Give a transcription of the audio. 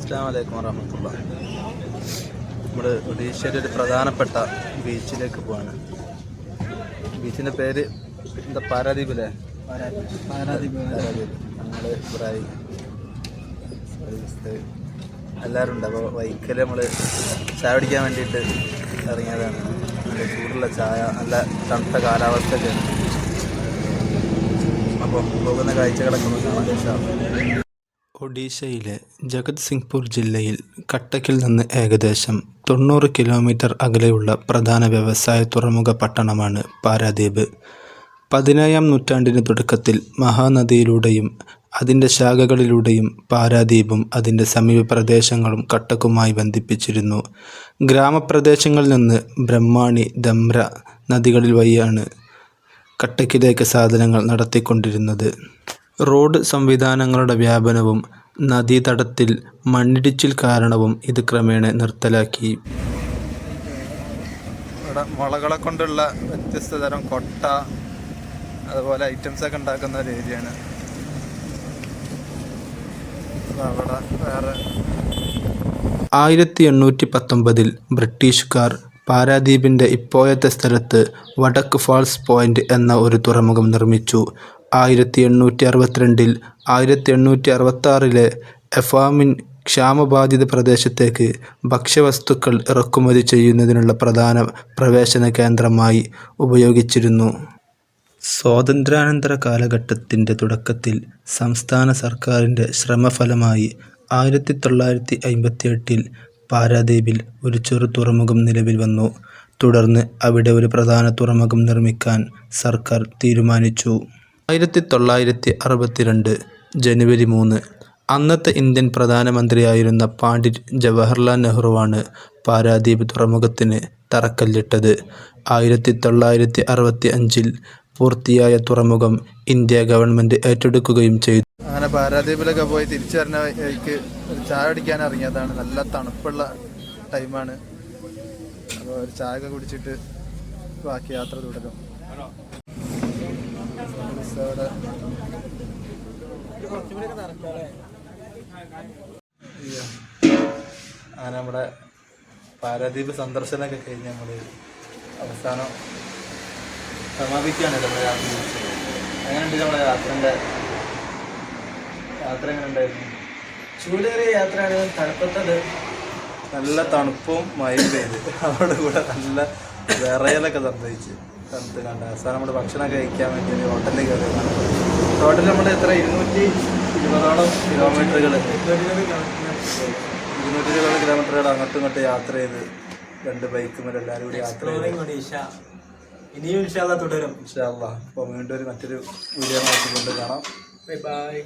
അസ്സലാമു അലൈക്കും വറഹ്മത്തുള്ളാഹി. നമ്മൾ ഒഡീഷയിലെ ഒരു പ്രധാനപ്പെട്ട ബീച്ചിലേക്ക് പോവാണ്. ബീച്ചിൻ്റെ പേര് എന്താ? പാരാദ്വീപ് അല്ലേ? പാരാദ്വീപ്. നമ്മൾ ഇബ്രാഹിം എല്ലാവരും ഉണ്ട്. അപ്പോൾ വൈക്കൽ നമ്മൾ ചായ കുടിക്കാൻ വേണ്ടിയിട്ട് ഇറങ്ങിയതാണ്. നല്ല ചൂടുള്ള ചായ, നല്ല തണുത്ത കാലാവസ്ഥയൊക്കെയാണ്. അപ്പോൾ പോകുന്ന കാഴ്ചകളൊക്കെ ഒന്ന് കാണാൻ ഇഷ്ടമാണ്. ഒഡീഷയിലെ ജഗത്സിംഗ്പൂർ ജില്ലയിൽ കട്ടക്കിൽ നിന്ന് ഏകദേശം 90 കിലോമീറ്റർ അകലെയുള്ള പ്രധാന വ്യവസായ തുറമുഖ പട്ടണമാണ് പാരാദ്വീപ്. 17-ാം നൂറ്റാണ്ടിന് തുടക്കത്തിൽ മഹാനദിയിലൂടെയും അതിൻ്റെ ശാഖകളിലൂടെയും പാരാദ്വീപും അതിൻ്റെ സമീപ പ്രദേശങ്ങളും കട്ടക്കുമായി ബന്ധിപ്പിച്ചിരുന്നു. ഗ്രാമപ്രദേശങ്ങളിൽ നിന്ന് ബ്രഹ്മാണി, ധംര നദികളിൽ വഴിയാണ് കട്ടക്കിലേക്ക് സാധനങ്ങൾ നടത്തിക്കൊണ്ടിരുന്നത്. റോഡ് സംവിധാനങ്ങളുടെ വ്യാപനവും നദീതടത്തിൽ മണ്ണിടിച്ചിൽ കാരണവും ഇത് ക്രമേണ നിർത്തലാക്കി. ഇവിടെ മുളകളെ കൊണ്ടുള്ള വ്യത്യസ്ത തരം കൊട്ട, അതുപോലെ ഐറ്റംസൊക്കെ ഉണ്ടാക്കുന്ന ഒരു ഏരിയയാണ്. അവിടെ വേറെ 1819 ബ്രിട്ടീഷുകാർ പാരാദ്വീപിൻ്റെ ഇപ്പോഴത്തെ സ്ഥലത്ത് വടക്ക് ഫാൾസ് പോയിൻ്റ് എന്ന ഒരു തുറമുഖം നിർമ്മിച്ചു. 1862 1866 എഫാമിൻ ക്ഷാമബാധിത പ്രദേശത്തേക്ക് ഭക്ഷ്യവസ്തുക്കൾ ഇറക്കുമതി ചെയ്യുന്നതിനുള്ള പ്രധാന പ്രവേശന കേന്ദ്രമായി ഉപയോഗിച്ചിരുന്നു. സ്വാതന്ത്ര്യാനന്തര കാലഘട്ടത്തിൻ്റെ തുടക്കത്തിൽ സംസ്ഥാന സർക്കാരിൻ്റെ ശ്രമഫലമായി 1958 പാരാദ്വീപിൽ ഒരു ചെറു തുറമുഖം നിലവിൽ വന്നു. തുടർന്ന് അവിടെ ഒരു പ്രധാന തുറമുഖം നിർമ്മിക്കാൻ സർക്കാർ തീരുമാനിച്ചു. 1962 ജനുവരി 3 അന്നത്തെ ഇന്ത്യൻ പ്രധാനമന്ത്രിയായിരുന്ന പണ്ഡിറ്റ് ജവഹർലാൽ നെഹ്റുവാണ് പാരാദ്വീപ് തുറമുഖത്തിന് തറക്കല്ലിട്ടത്. 1965 പൂർത്തിയായ തുറമുഖം ഇന്ത്യ ഗവൺമെൻറ് ഏറ്റെടുക്കുകയും ചെയ്തു. അങ്ങനെ പാരാദ്വീപിലൊക്കെ പോയി തിരിച്ചു വരുന്ന വഴിക്ക് ഒരു ചായ കുടിക്കാൻ ഇറങ്ങിയതാണ്. നല്ല തണുപ്പുള്ള ടൈമാണ്. അപ്പോൾ ഒരു ചായ ഒക്കെ കുടിച്ചിട്ട് ബാക്കി യാത്ര തുടരും. അങ്ങനെ നമ്മുടെ പാരാദ്വീപ് സന്ദർശനമൊക്കെ കഴിഞ്ഞ് നമ്മൾ അവസാനം സമാപിക്കുകയാണ് നമ്മുടെ യാത്ര. എങ്ങനെയുണ്ട് നമ്മുടെ യാത്ര എങ്ങനെ ഉണ്ടായിരുന്നു? ചൂടേറിയ യാത്രയാണ്. തണുപ്പത്തത് നല്ല തണുപ്പും മഴയും പെയ്ത് അവിടെ കൂടെ നല്ല വിറയലൊക്കെ സംഭവിച്ച് തണുത്ത് കണ്ട അവസാനം നമ്മൾ ഭക്ഷണമൊക്കെ കഴിക്കാൻ വേണ്ടി ഒരു ഹോട്ടലിൽ കയറിയതാണ്. ടോട്ടൽ നമ്മൾ എത്ര 220 കിലോമീറ്ററുകൾ 220 കിലോമീറ്ററുകൾ അങ്ങോട്ടും ഇങ്ങോട്ടും യാത്ര ചെയ്ത് 2 ബൈക്കുമ്പോൾ എല്ലാവരും കൂടി യാത്ര ചെയ്ത് ഇനിയും ഇൻഷാ അല്ലാഹ് തുടരും. ഇൻഷാ അല്ലാഹ്. അപ്പോൾ വീണ്ടും മറ്റൊരു വീഡിയോ കൊണ്ട് കാണാം. Bye bye.